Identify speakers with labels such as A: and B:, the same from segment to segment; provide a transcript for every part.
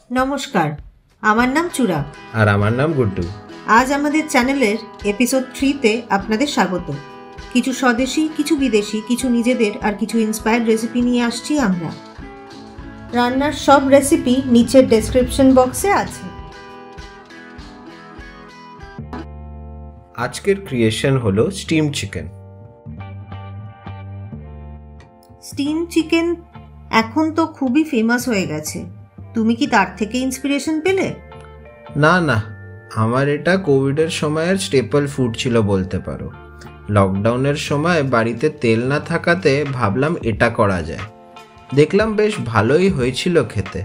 A: নমস্কার, আমার নাম চূড়া
B: আর আমার নাম গুড্ডু।
A: আজ আমাদের চ্যানেলের এপিসোড 3-তে আপনাদের স্বাগত। কিছু স্বদেশি, কিছু বিদেশি, কিছু নিজেদের আর কিছু ইন্সপায়ার্ড রেসিপি নিয়ে আসছি আমরা। রান্নার সব রেসিপি নিচের ডেসক্রিপশন বক্সে আছে।
B: আজকের ক্রিয়েশন হলো স্টিম চিকেন।
A: স্টিম চিকেন এখন তো খুবই ফেমাস হয়ে গেছে। তুমি কি তার থেকে ইন্সপিরেশন পেলে?
B: না, আমার এটা কোভিডের সময়ের স্টেপল ফুড ছিল বলতে পারো। লকডাউনের সময় বাড়িতে তেল না থাকাতে ভাবলাম এটা করা যায়। দেখলাম বেশ ভালোই হয়েছিল খেতে।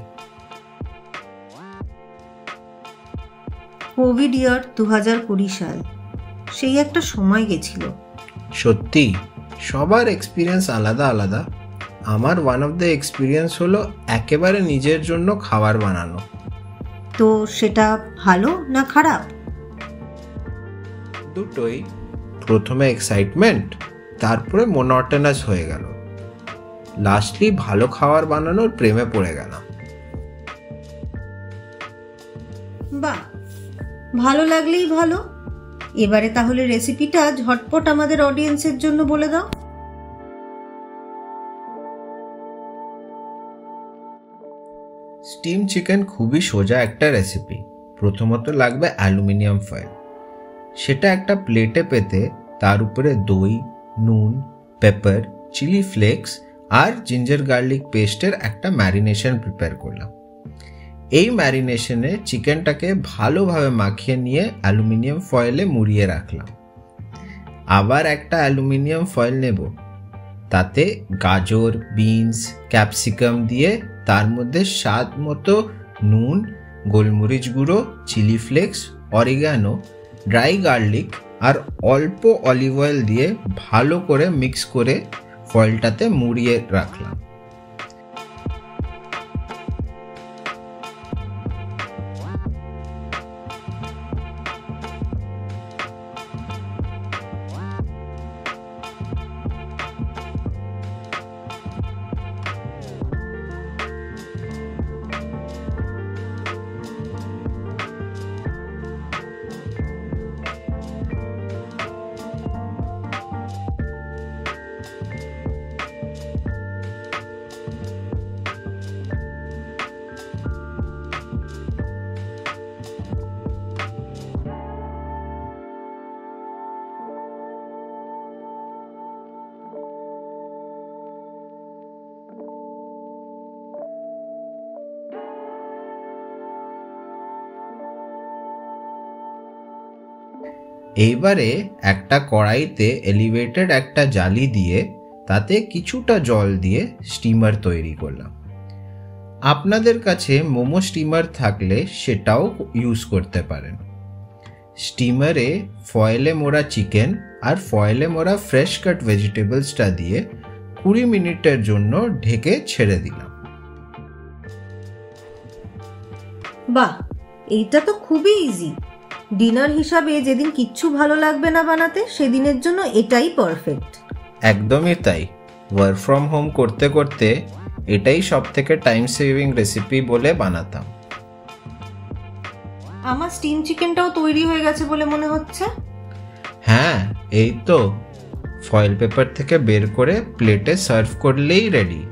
A: কোভিড ইয়ার 2020 সাল, সেই একটা সময় গেছিল।
B: সত্যি, সবার এক্সপিরিয়েন্স আলাদা আলাদা। আমার ওয়ান অফ দ্য এক্সপিরিয়েন্স হলো একেবারে নিজের জন্য খাবার বানানো।
A: তো সেটা ভালো না খারাপ?
B: দুটোই। প্রথমে এক্সাইটমেন্ট, তারপরে মোনোটোনাস হয়ে গেল। লাস্টলি ভালো খাবার বানানোর প্রেমে পড়ে গেলাম।
A: বাহ, ভালো লাগলেই ভালো। এবারে তাহলে রেসিপিটা ঝটপট আমাদের অডিয়েন্সের জন্য বলে দাও।
B: স্টিম চিকেন খুবই সোজা একটা রেসিপি। প্রথমত লাগবে অ্যালুমিনিয়াম ফয়েল। সেটা একটা প্লেটে পেতে তার উপরে দই, নুন, পেপার, চিলি ফ্লেক্স আর জিঞ্জার গার্লিক পেস্টের একটা ম্যারিনেশন প্রিপেয়ার করলাম। এই ম্যারিনেশনে চিকেনটাকে ভালোভাবে মাখিয়ে নিয়ে অ্যালুমিনিয়াম ফয়েলে মুড়িয়ে রাখলাম। আবার একটা অ্যালুমিনিয়াম ফয়েল নেব, তাতে গাজর, বিনস, ক্যাপসিকাম দিয়ে তার মধ্যে স্বাদ মতো নুন, গোলমরিচ গুঁড়ো, chilli flakes, oregano, dry garlic আর অল্প অলিভ অয়েল দিয়ে ভালো করে মিক্স করে ফয়েলটাতে মুড়িয়ে রাখলাম। এইবারে একটা কড়াইতে এলিভেটেড একটা জালি দিয়ে তাতে কিছুটা জল দিয়ে স্টিমার তৈরি করলাম। আপনাদের কাছে মোমো স্টিমার থাকলে সেটাও ইউজ করতে পারেন। স্টিমারে ফয়েলে মোড়া চিকেন আর ফয়েলে মোড়া ফ্রেশ কাট ভেজিটেবলসটা দিয়ে 20 মিনিটের জন্য ঢেকে ছেড়ে দিলাম।
A: বাহ, এইটা তো খুবই ইজি। ডিনার হিসাবে যেদিন কিচ্ছু ভালো লাগবে না বানাতে, সেদিনের জন্য এটাই পারফেক্ট।
B: একদমই তাই। ওয়ার্ক ফ্রম হোম করতে করতে এটাই সব থেকে টাইম সেভিং রেসিপি বলে বানাতাম।
A: আমার স্টিম চিকেনটাও তৈরি হয়ে গেছে বলে মনে হচ্ছে।
B: হ্যাঁ, এই তো ফয়েল পেপার থেকে বের করে প্লেটে সার্ভ করলেই ready.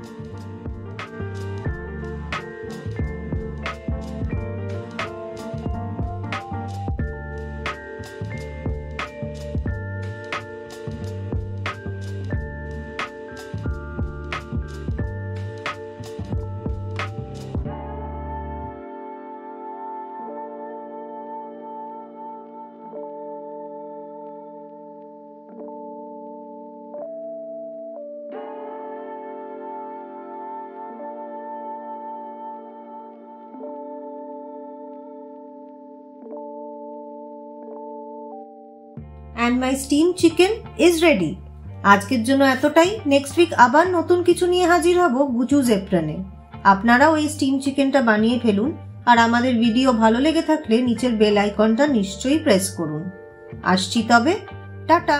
A: And my steam chicken is ready. আজকের জন্য এতটাই। নেক্সট উইক আবার নতুন কিছু নিয়ে হাজির হব গুচুজ এপ্রনে। আপনারাও এই স্টিম চিকেনটা বানিয়ে ফেলুন, আর আমাদের ভিডিও ভালো লেগে থাকলে নিচের বেল আইকনটা নিশ্চয়ই প্রেস করুন। আসছি তবে, টাটা।